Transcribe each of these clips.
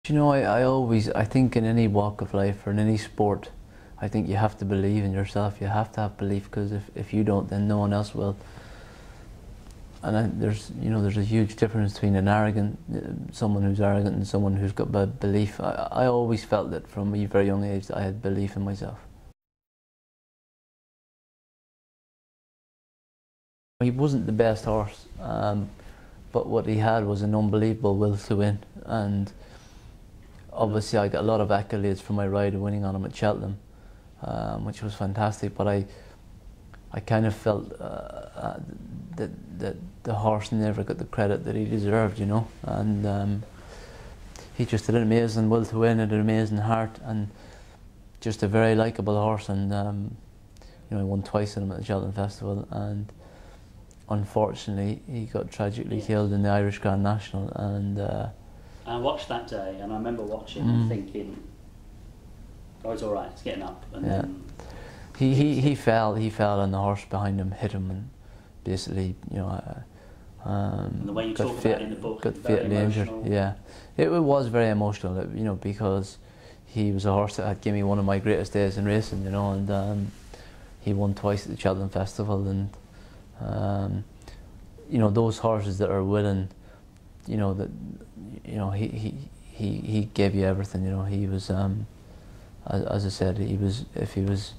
You know, I think in any walk of life or in any sport, I think you have to believe in yourself. You have to have belief, because if you don't, then no one else will. And there's a huge difference between someone who's arrogant and someone who's got belief. I always felt that from a very young age that I had belief in myself. He wasn't the best horse, but what he had was an unbelievable will to win. And obviously I got a lot of accolades for my ride and winning on him at Cheltenham, which was fantastic, but I kind of felt that the horse never got the credit that he deserved, you know. And he just had an amazing will to win and an amazing heart, and just a very likeable horse. And you know, he won twice in him at the Cheltenham Festival, and unfortunately he got tragically killed in the Irish Grand National. And I watched that day, and I remember watching and thinking, "Oh, it's all right. It's getting up." And then he fell, and the horse behind him hit him, and basically, you know, and the way you talk about it in the book, got fatally injured. Yeah, it was very emotional, you know, because he was a horse that had given me one of my greatest days in racing, you know, and he won twice at the Cheltenham Festival, and you know, those horses that are willing, you know, that, you know, he gave you everything, you know. He was, as I said, if he was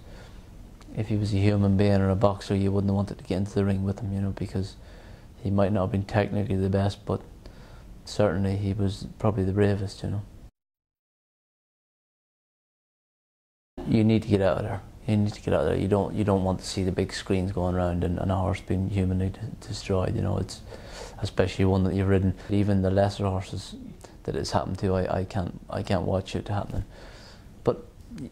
a human being or a boxer, you wouldn't have wanted to get into the ring with him, you know, because he might not have been technically the best, but certainly he was probably the bravest, you know. You need to get out of there. You need to get out of there. You don't want to see the big screens going around and a horse being humanly destroyed, you know. It's especially one that you've ridden. Even the lesser horses that it's happened to, I can't watch it happening. But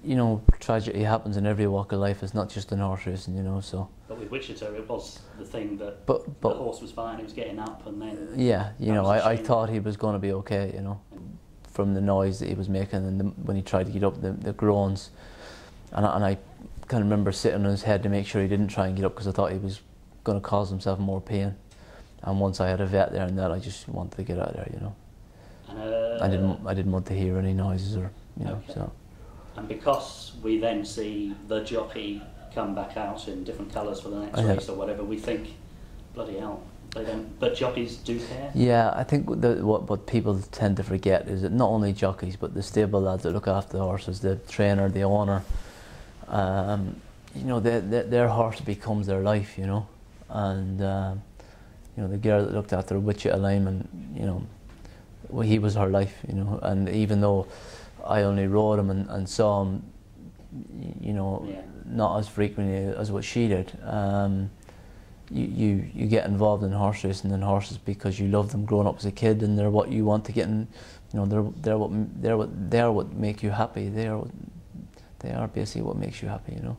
you know, tragedy happens in every walk of life. It's not just in horse racing, you know. So. But with Wichita, it was the thing that the horse was fine. He was getting up, and then. Yeah, you know, I thought he was going to be okay, you know, from the noise that he was making, and when he tried to get up, the groans, and I kind of remember sitting on his head to make sure he didn't try and get up, because I thought he was going to cause himself more pain. And once I had a vet there and that, I just wanted to get out of there, you know. And I didn't want to hear any noises or, you know. Okay. So. And because we then see the jockey come back out in different colours for the next race or whatever, we think, bloody hell, they don't. But jockeys do care. Yeah, I think what people tend to forget is that not only jockeys, but the stable lads that look after the horses, the trainer, the owner, you know, their horse becomes their life, you know. And you know, the girl that looked after Wichita Lyman, you know, well, he was her life, you know. And even though I only rode him and saw him, you know, not as frequently as what she did, you get involved in horse racing and horses because you love them growing up as a kid, and they're what you want to get in. You know, they're what make you happy. They are basically what makes you happy, you know.